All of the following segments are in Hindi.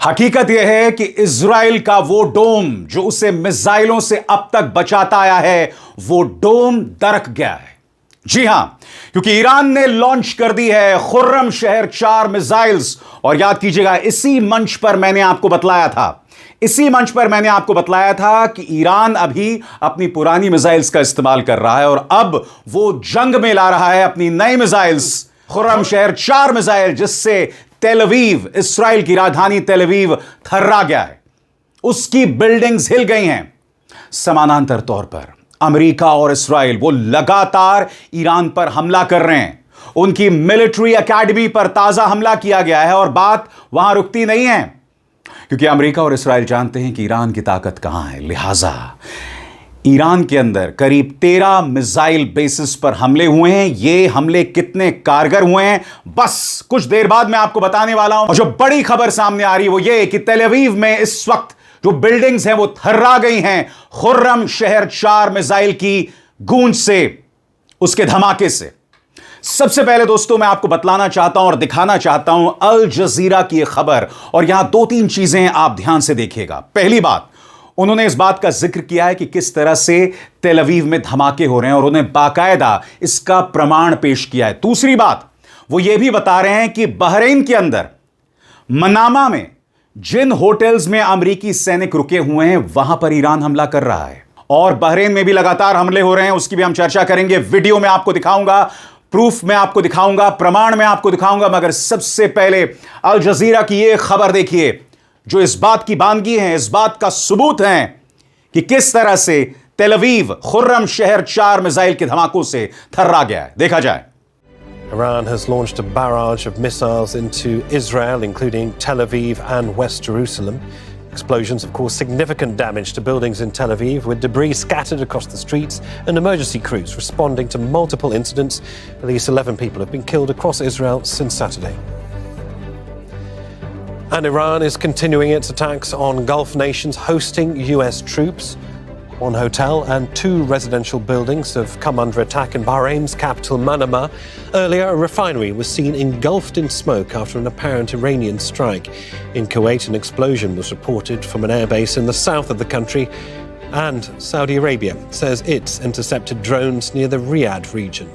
हकीकत यह है कि इजराइल का वो डोम जो उसे मिसाइलों से अब तक बचाता आया है, वो डोम दरक गया है। जी हां, क्योंकि ईरान ने लॉन्च कर दी है खुर्रम शहर 4 मिसाइल्स। और याद कीजिएगा, इसी मंच पर मैंने आपको बतलाया था कि ईरान अभी अपनी पुरानी मिसाइल्स का इस्तेमाल कर रहा है और अब वो जंग में ला रहा है अपनी नई मिसाइल्स, खुर्रम शहर 4 मिसाइल, जिससे तेल अवीव, इस्राइल की राजधानी तेल अवीव थर्रा गया है। उसकी बिल्डिंग्स हिल गई हैं। समानांतर तौर पर अमेरिका और इस्राइल वो लगातार ईरान पर हमला कर रहे हैं। उनकी मिलिट्री एकेडमी पर ताजा हमला किया गया है और बात वहां रुकती नहीं है, क्योंकि अमेरिका और इस्राइल जानते हैं कि ईरान की ताकत कहां है। लिहाजा ईरान के अंदर करीब 13 मिसाइल बेसिस पर हमले हुए हैं। ये हमले कितने कारगर हुए हैं, बस कुछ देर बाद मैं आपको बताने वाला हूं। और जो बड़ी खबर सामने आ रही है वो ये कि तेल अवीव में इस वक्त जो बिल्डिंग्स हैं वो थर्रा गई हैं खुर्रम शहर 4 मिसाइल की गूंज से, उसके धमाके से। सबसे पहले दोस्तों मैं आपको बतलाना चाहता हूं और दिखाना चाहता हूं अल जजीरा की यह खबर, और यहां 2-3 चीजें आप ध्यान से देखिएगा। पहली बात, उन्होंने इस बात का जिक्र किया है कि किस तरह से तेल अवीव में धमाके हो रहे हैं और उन्हें बाकायदा इसका प्रमाण पेश किया है। दूसरी बात, वो ये भी बता रहे हैं कि बहरीन के अंदर मनामा में जिन होटल्स में अमेरिकी सैनिक रुके हुए हैं वहां पर ईरान हमला कर रहा है। और बहरीन में भी लगातार हमले हो रहे हैं, उसकी भी हम चर्चा करेंगे। वीडियो में आपको दिखाऊंगा, प्रूफ में आपको दिखाऊंगा, प्रमाण में आपको दिखाऊंगा। मगर सबसे पहले अल जजीरा की यह खबर देखिए, जो इस बात की बानगी है, इस बात का सबूत है कि किस तरह से तेल अवीव खुर्रम शहर 4 मिसाइल के धमाकों से थर्रा गया है। देखा जाए। Iran has launched a barrage of missiles into Israel, including Tel Aviv and West Jerusalem. Explosions have caused significant damage to buildings in Tel Aviv, with debris scattered across the streets and emergency crews responding to multiple incidents. At least 11 people have been killed across Israel since Saturday. And Iran is continuing its attacks on Gulf nations hosting US troops. One hotel and 2 residential buildings have come under attack in Bahrain's capital, Manama. Earlier, a refinery was seen engulfed in smoke after an apparent Iranian strike. In Kuwait, an explosion was reported from an airbase in the south of the country. And Saudi Arabia says it's intercepted drones near the Riyadh region.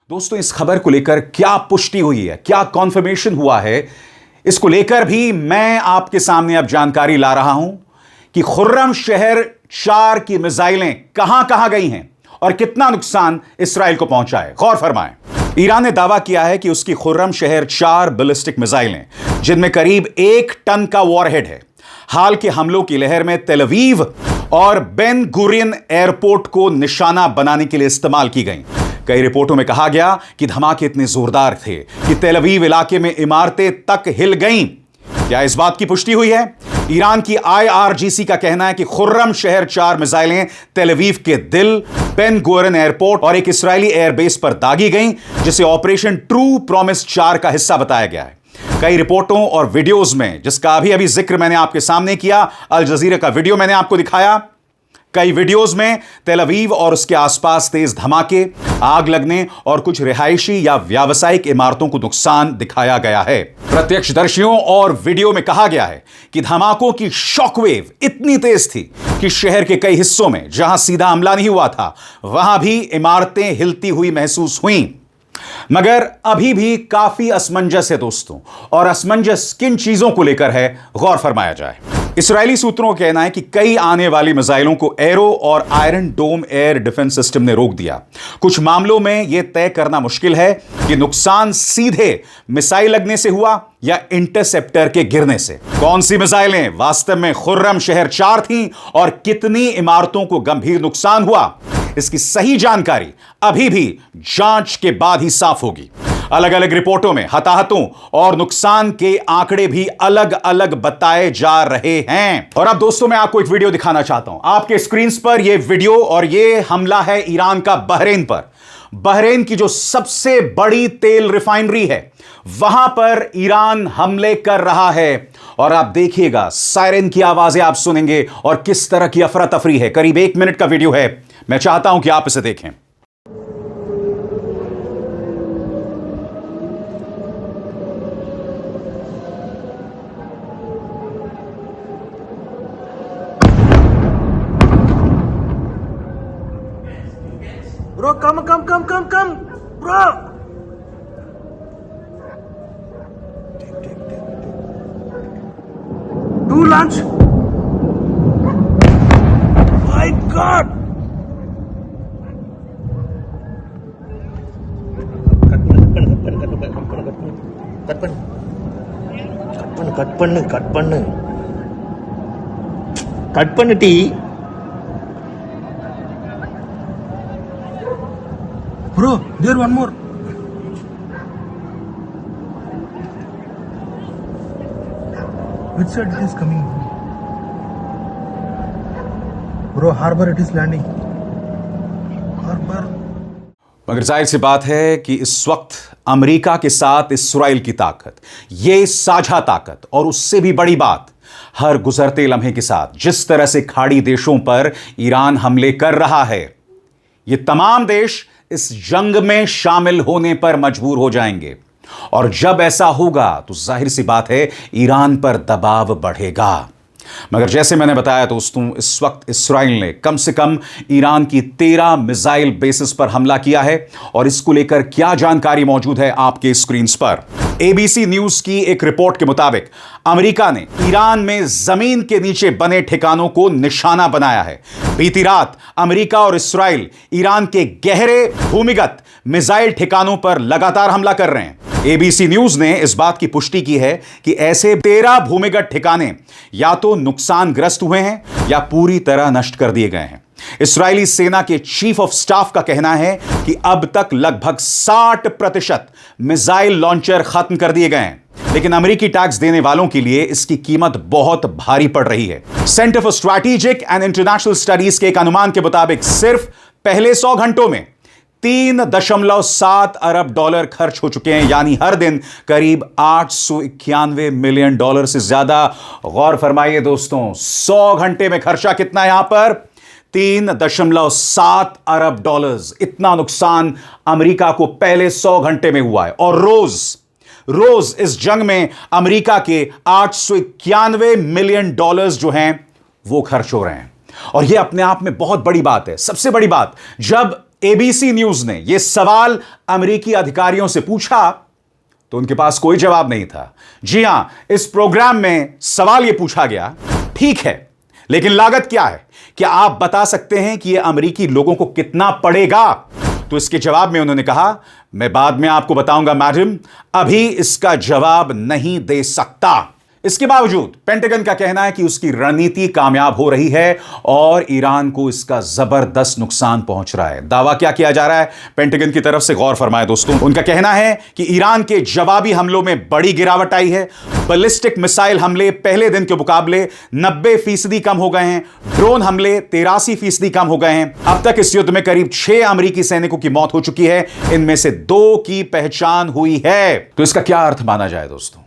दोस्तों, इस खबर को लेकर क्या पुष्टि हुई है, क्या कॉन्फर्मेशन हुआ है, इसको लेकर भी मैं आपके सामने अब जानकारी ला रहा हूं कि खुर्रम शहर 4 की मिसाइलें कहां कहां गई हैं और कितना नुकसान इस्राइल को पहुंचा है। गौर फरमाएं। ईरान ने दावा किया है कि उसकी खुर्रम शहर 4 बैलिस्टिक मिसाइलें, जिनमें करीब 1 टन का वॉरहेड है, हाल के हमलों की लहर में तेल अवीव और बेन गुरियन एयरपोर्ट को निशाना बनाने के लिए इस्तेमाल की गई। कई रिपोर्टों में कहा गया कि धमाके इतने जोरदार थे कि तेल अवीव इलाके में इमारतें तक हिल गईं। क्या इस बात की पुष्टि हुई है? ईरान की IRGC का कहना है कि खुर्रम शहर 4 मिसाइलें तेल अवीव के दिल, बेन गुरियन एयरपोर्ट और एक इस्राएली एयरबेस पर दागी गईं, जिसे ऑपरेशन ट्रू प्रॉमिस 4 का हिस्सा बताया गया है। कई रिपोर्टों और वीडियोस में, जिसका अभी अभी जिक्र मैंने आपके सामने किया, अल जजीरा का वीडियो मैंने आपको दिखाया, कई वीडियोस में तेल अवीव और उसके आसपास तेज धमाके, आग लगने और कुछ रिहायशी या व्यावसायिक इमारतों को नुकसान दिखाया गया है। प्रत्यक्षदर्शियों और वीडियो में कहा गया है कि धमाकों की शॉकवेव इतनी तेज थी कि शहर के कई हिस्सों में, जहां सीधा हमला नहीं हुआ था, वहां भी इमारतें हिलती हुई महसूस हुईं। मगर अभी भी काफी असमंजस है दोस्तों, और असमंजस किन चीजों को लेकर है, गौर फरमाया जाए। इस्राएली सूत्रों का कहना है कि कई आने वाली मिसाइलों को एरो और आयरन डोम एयर डिफेंस सिस्टम ने रोक दिया। कुछ मामलों में यह तय करना मुश्किल है कि नुकसान सीधे मिसाइल लगने से हुआ या इंटरसेप्टर के गिरने से। कौन सी मिसाइलें वास्तव में खुर्रम शहर 4 थीं और कितनी इमारतों को गंभीर नुकसान हुआ, इसकी सही जानकारी अभी भी जांच के बाद ही साफ होगी। अलग अलग रिपोर्टों में हताहतों और नुकसान के आंकड़े भी अलग अलग बताए जा रहे हैं। और अब दोस्तों मैं आपको एक वीडियो दिखाना चाहता हूं। आपके स्क्रीन पर यह वीडियो, और यह हमला है ईरान का बहरीन पर। बहरीन की जो सबसे बड़ी तेल रिफाइनरी है, वहां पर ईरान हमले कर रहा है। और आप देखिएगा, सायरन की आवाजें आप सुनेंगे और किस तरह की अफरा तफरी है। करीब 1 मिनट का वीडियो है, मैं चाहता हूं कि आप इसे देखें। Bro, come, bro. Do launch. My God. Cut பண்ணு D. Bro, there one more. Which side it is coming? Bro, harbor it is landing. Harbor. मगर जाहिर सी बात है कि इस वक्त अमेरिका के साथ इस्राइल की ताकत, यह साझा ताकत, और उससे भी बड़ी बात, हर गुजरते लम्हे के साथ जिस तरह से खाड़ी देशों पर ईरान हमले कर रहा है, ये तमाम देश इस जंग में शामिल होने पर मजबूर हो जाएंगे। और जब ऐसा होगा तो जाहिर सी बात है ईरान पर दबाव बढ़ेगा। मगर जैसे मैंने बताया दोस्तों, इस वक्त इस्राइल ने कम से कम ईरान की 13 मिसाइल बेसिस पर हमला किया है, और इसको लेकर क्या जानकारी मौजूद है आपके स्क्रीन्स पर। एबीसी न्यूज की एक रिपोर्ट के मुताबिक अमेरिका ने ईरान में जमीन के नीचे बने ठिकानों को निशाना बनाया है। बीती रात अमेरिका और इस्राइल ईरान के गहरे भूमिगत मिसाइल ठिकानों पर लगातार हमला कर रहे हैं। एबीसी न्यूज ने इस बात की पुष्टि की है कि ऐसे 13 भूमिगत ठिकाने या तो नुकसानग्रस्त हुए हैं या पूरी तरह नष्ट कर दिए गए हैं। इस्राएली सेना के चीफ ऑफ स्टाफ का कहना है कि अब तक लगभग 60% मिसाइल लॉन्चर खत्म कर दिए गए हैं, लेकिन अमेरिकी टैक्स देने वालों के लिए इसकी कीमत बहुत भारी पड़ रही है। Centre for strategic and international studies के एक अनुमान के मुताबिक सिर्फ पहले 100 घंटों में $3.7 अरब खर्च हो चुके हैं, यानी हर दिन करीब $891 मिलियन से ज्यादा। गौर फरमाइए दोस्तों, 100 घंटे में खर्चा कितना है यहां पर? $3.7 अरब। इतना नुकसान अमेरिका को पहले 100 घंटे में हुआ है, और रोज इस जंग में अमेरिका के $891 मिलियन जो हैं वो खर्च हो रहे हैं। और यह अपने आप में बहुत बड़ी बात है। सबसे बड़ी बात, जब एबीसी न्यूज ने यह सवाल अमेरिकी अधिकारियों से पूछा तो उनके पास कोई जवाब नहीं था। जी हां, इस प्रोग्राम में सवाल यह पूछा गया, ठीक है, लेकिन लागत क्या है? क्या आप बता सकते हैं कि यह अमेरिकी लोगों को कितना पड़ेगा? तो इसके जवाब में उन्होंने कहा, मैं बाद में आपको बताऊंगा मैडम, अभी इसका जवाब नहीं दे सकता। इसके बावजूद पेंटागन का कहना है कि उसकी रणनीति कामयाब हो रही है और ईरान को इसका जबरदस्त नुकसान पहुंच रहा है। दावा क्या किया जा रहा है पेंटागन की तरफ से? गौर फरमाए दोस्तों, उनका कहना है कि ईरान के जवाबी हमलों में बड़ी गिरावट आई है। बैलिस्टिक मिसाइल हमले पहले दिन के मुकाबले 90% कम हो गए हैं। ड्रोन हमले 83% कम हो गए हैं। अब तक इस युद्ध में करीब 6 अमेरिकी सैनिकों की मौत हो चुकी है, इनमें से 2 की पहचान हुई है। तो इसका क्या अर्थ माना जाए दोस्तों?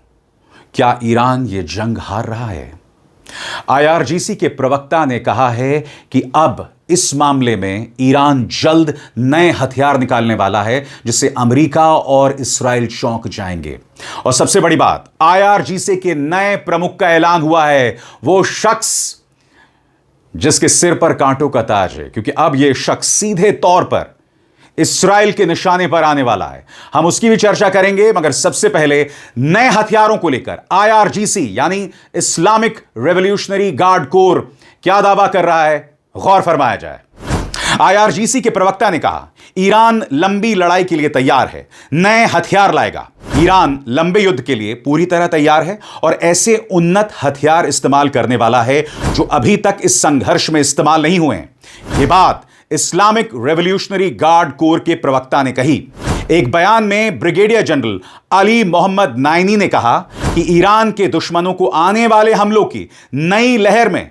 क्या ईरान ये जंग हार रहा है? आईआरजीसी के प्रवक्ता ने कहा है कि अब इस मामले में ईरान जल्द नए हथियार निकालने वाला है, जिससे अमेरिका और इस्राइल चौंक जाएंगे। और सबसे बड़ी बात, आईआरजीसी के नए प्रमुख का ऐलान हुआ है, वो शख्स जिसके सिर पर कांटों का ताज है, क्योंकि अब यह शख्स सीधे तौर पर इस्राइल के निशाने पर आने वाला है। हम उसकी भी चर्चा करेंगे, मगर सबसे पहले नए हथियारों को लेकर आईआरजीसी यानी इस्लामिक रेवोल्यूशनरी गार्ड कोर क्या दावा कर रहा है, गौर फरमाया जाए। आईआरजीसी के प्रवक्ता ने कहा, ईरान लंबी लड़ाई के लिए तैयार है, नए हथियार लाएगा। ईरान लंबे युद्ध के लिए पूरी तरह तैयार है और ऐसे उन्नत हथियार इस्तेमाल करने वाला है जो अभी तक इस संघर्ष में इस्तेमाल नहीं हुए हैं। यह बात इस्लामिक रेवोल्यूशनरी गार्ड कोर के प्रवक्ता ने कही। एक बयान में brigadier general Ali Mohammad Naini ने कहा कि ईरान के दुश्मनों को आने वाले हमलों की नई लहर में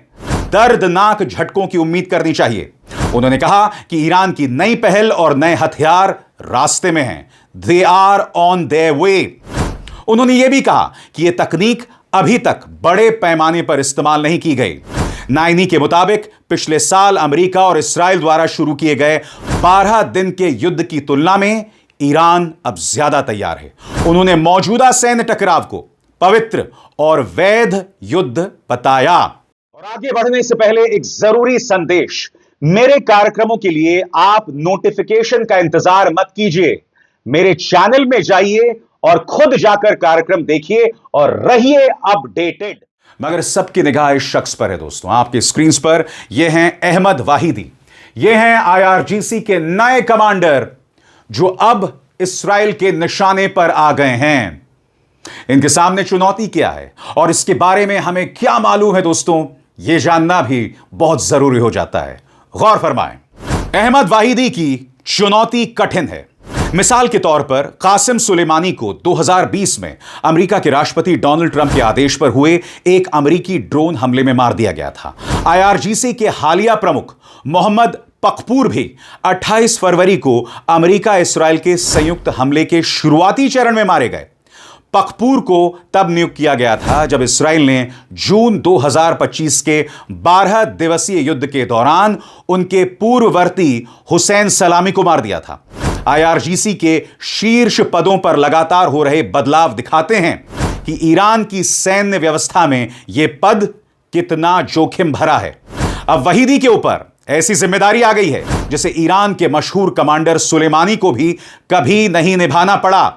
दर्दनाक झटकों की उम्मीद करनी चाहिए। उन्होंने कहा कि ईरान की नई पहल और नए हथियार रास्ते में हैं, they are on their way. उन्होंने यह भी कहा कि यह तकनीक अभी तक बड़े पैमाने पर इस्तेमाल नहीं की गई। नाइनी के मुताबिक पिछले साल अमेरिका और इस्राइल द्वारा शुरू किए गए 12 दिन के युद्ध की तुलना में ईरान अब ज्यादा तैयार है। उन्होंने मौजूदा सैन्य टकराव को पवित्र और वैध युद्ध बताया। और आगे बढ़ने से पहले एक जरूरी संदेश, मेरे कार्यक्रमों के लिए आप नोटिफिकेशन का इंतजार मत कीजिए, मेरे चैनल में जाइए और खुद जाकर कार्यक्रम देखिए और रहिए अपडेटेड। मगर सबकी निगाह इस शख्स पर है दोस्तों, आपके स्क्रीन पर यह हैं अहमद वाहिदी। ये हैं आईआरजीसी के नए कमांडर जो अब इस्राएल के निशाने पर आ गए हैं। इनके सामने चुनौती क्या है और इसके बारे में हमें क्या मालूम है दोस्तों, यह जानना भी बहुत जरूरी हो जाता है। गौर फरमाएं, अहमद वाहिदी की चुनौती कठिन है। मिसाल के तौर पर कासिम सुलेमानी को 2020 में अमेरिका के राष्ट्रपति डोनाल्ड ट्रंप के आदेश पर हुए एक अमेरिकी ड्रोन हमले में मार दिया गया था। आईआरजीसी के हालिया प्रमुख मोहम्मद पकपूर भी 28 फरवरी को अमेरिका इस्राएल के संयुक्त हमले के शुरुआती चरण में मारे गए। पकपूर को तब नियुक्त किया गया था जब इस्राएल ने जून 2025 के 12 दिवसीय युद्ध के दौरान उनके पूर्ववर्ती हुसैन सलामी को मार दिया था। आईआरजीसी के शीर्ष पदों पर लगातार हो रहे बदलाव दिखाते हैं कि ईरान की सैन्य व्यवस्था में यह पद कितना जोखिम भरा है। अब वहीदी के ऊपर ऐसी जिम्मेदारी आ गई है जिसे ईरान के मशहूर कमांडर सुलेमानी को भी कभी नहीं निभाना पड़ा,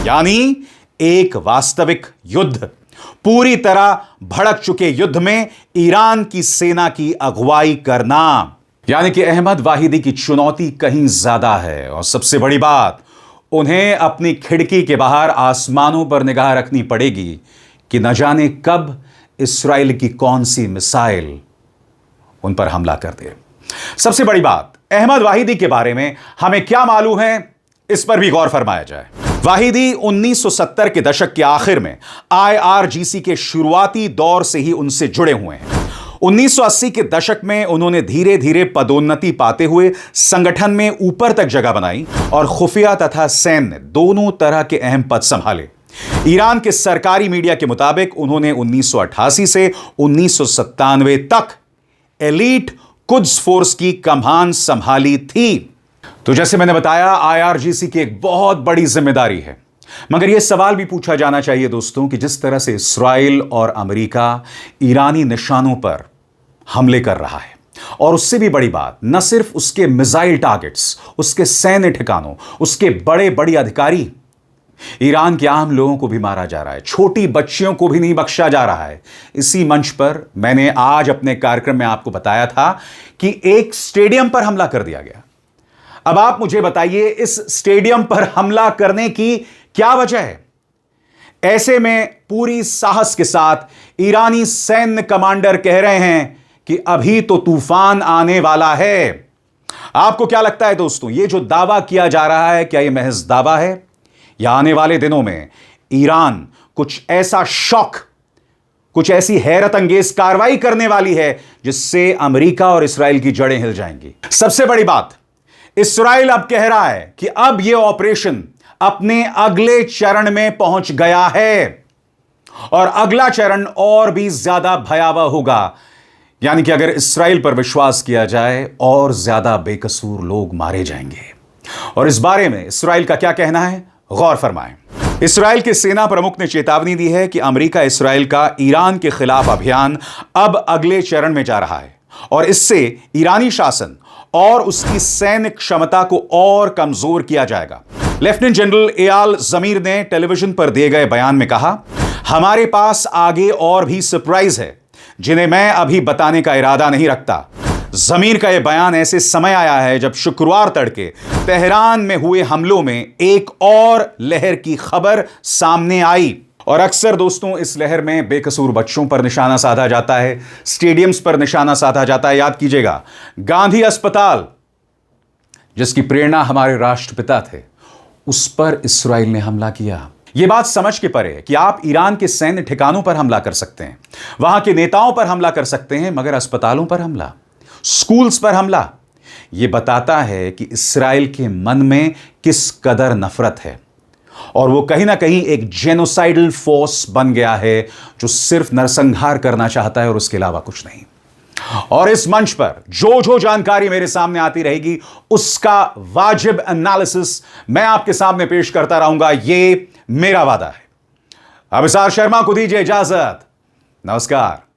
यानी एक वास्तविक युद्ध। पूरी तरह भड़क चुके युद्ध में ईरान की सेना की अगुवाई करना, यानी कि अहमद वाहिदी की चुनौती कहीं ज्यादा है। और सबसे बड़ी बात, उन्हें अपनी खिड़की के बाहर आसमानों पर निगाह रखनी पड़ेगी कि न जाने कब इस्राएल की कौन सी मिसाइल उन पर हमला कर दे। सबसे बड़ी बात, अहमद वाहिदी के बारे में हमें क्या मालूम है, इस पर भी गौर फरमाया जाए। वाहिदी 1970 के दशक के आखिर में आईआरजीसी के शुरुआती दौर से ही उनसे जुड़े हुए हैं। 1980 के दशक में उन्होंने धीरे धीरे पदोन्नति पाते हुए संगठन में ऊपर तक जगह बनाई और खुफिया तथा सैन्य दोनों तरह के अहम पद संभाले। ईरान के सरकारी मीडिया के मुताबिक उन्होंने 1988 से 1997 तक एलीट कुद्स फोर्स की कमान संभाली थी। तो जैसे मैंने बताया, आईआरजीसी की एक बहुत बड़ी जिम्मेदारी है। मगर यह सवाल भी पूछा जाना चाहिए दोस्तों कि जिस तरह से इस्राएल और अमेरिका ईरानी निशानों पर हमले कर रहा है, और उससे भी बड़ी बात, न सिर्फ उसके मिसाइल टारगेट्स, उसके सैन्य ठिकानों, उसके बड़े बड़े अधिकारी, ईरान के आम लोगों को भी मारा जा रहा है, छोटी बच्चियों को भी नहीं बख्शा जा रहा है। इसी मंच पर मैंने आज अपने कार्यक्रम में आपको बताया था कि एक स्टेडियम पर हमला कर दिया गया। अब आप मुझे बताइए, इस स्टेडियम पर हमला करने की क्या वजह है? ऐसे में पूरी साहस के साथ ईरानी सैन्य कमांडर कह रहे हैं कि अभी तो तूफान आने वाला है। आपको क्या लगता है दोस्तों, यह जो दावा किया जा रहा है, क्या यह महज दावा है या आने वाले दिनों में ईरान कुछ ऐसा शॉक, कुछ ऐसी हैरत अंगेज कार्रवाई करने वाली है जिससे अमेरिका और इस्राएल की जड़ें हिल जाएंगी? सबसे बड़ी बात, इस्राएल अब कह रहा है कि अब यह ऑपरेशन अपने अगले चरण में पहुंच गया है और अगला चरण और भी ज्यादा भयावह होगा। यानी कि अगर इस्राएल पर विश्वास किया जाए, और ज्यादा बेकसूर लोग मारे जाएंगे। और इस बारे में इस्राएल का क्या कहना है, गौर फरमाएं। इस्राएल के सेना प्रमुख ने चेतावनी दी है कि अमेरिका इस्राएल का ईरान के खिलाफ अभियान अब अगले चरण में जा रहा है और इससे ईरानी शासन और उसकी सैन्य क्षमता को और कमजोर किया जाएगा। लेफ्टिनेंट जनरल एयाल जमीर ने टेलीविजन पर दिए गए बयान में कहा, हमारे पास आगे और भी सरप्राइज है जिन्हें मैं अभी बताने का इरादा नहीं रखता। जमीर का यह बयान ऐसे समय आया है जब शुक्रवार तड़के तेहरान में हुए हमलों में एक और लहर की खबर सामने आई। और अक्सर दोस्तों इस लहर में बेकसूर बच्चों पर निशाना साधा जाता है, स्टेडियम्स पर निशाना साधा जाता है। याद कीजिएगा, गांधी अस्पताल जिसकी प्रेरणा हमारे राष्ट्रपिता थे, उस पर इस्राएल ने हमला किया। यह बात समझ के परे है कि आप ईरान के सैन्य ठिकानों पर हमला कर सकते हैं, वहां के नेताओं पर हमला कर सकते हैं, मगर अस्पतालों पर हमला, स्कूल्स पर हमला, यह बताता है कि इस्राएल के मन में किस कदर नफरत है और वो कहीं ना कहीं एक जेनोसाइडल फोर्स बन गया है जो सिर्फ नरसंहार करना चाहता है और उसके अलावा कुछ नहीं। और इस मंच पर जो जो जानकारी मेरे सामने आती रहेगी उसका वाजिब एनालिसिस मैं आपके सामने पेश करता रहूंगा, ये मेरा वादा है। अभिसार शर्मा को दीजिए इजाजत। नमस्कार।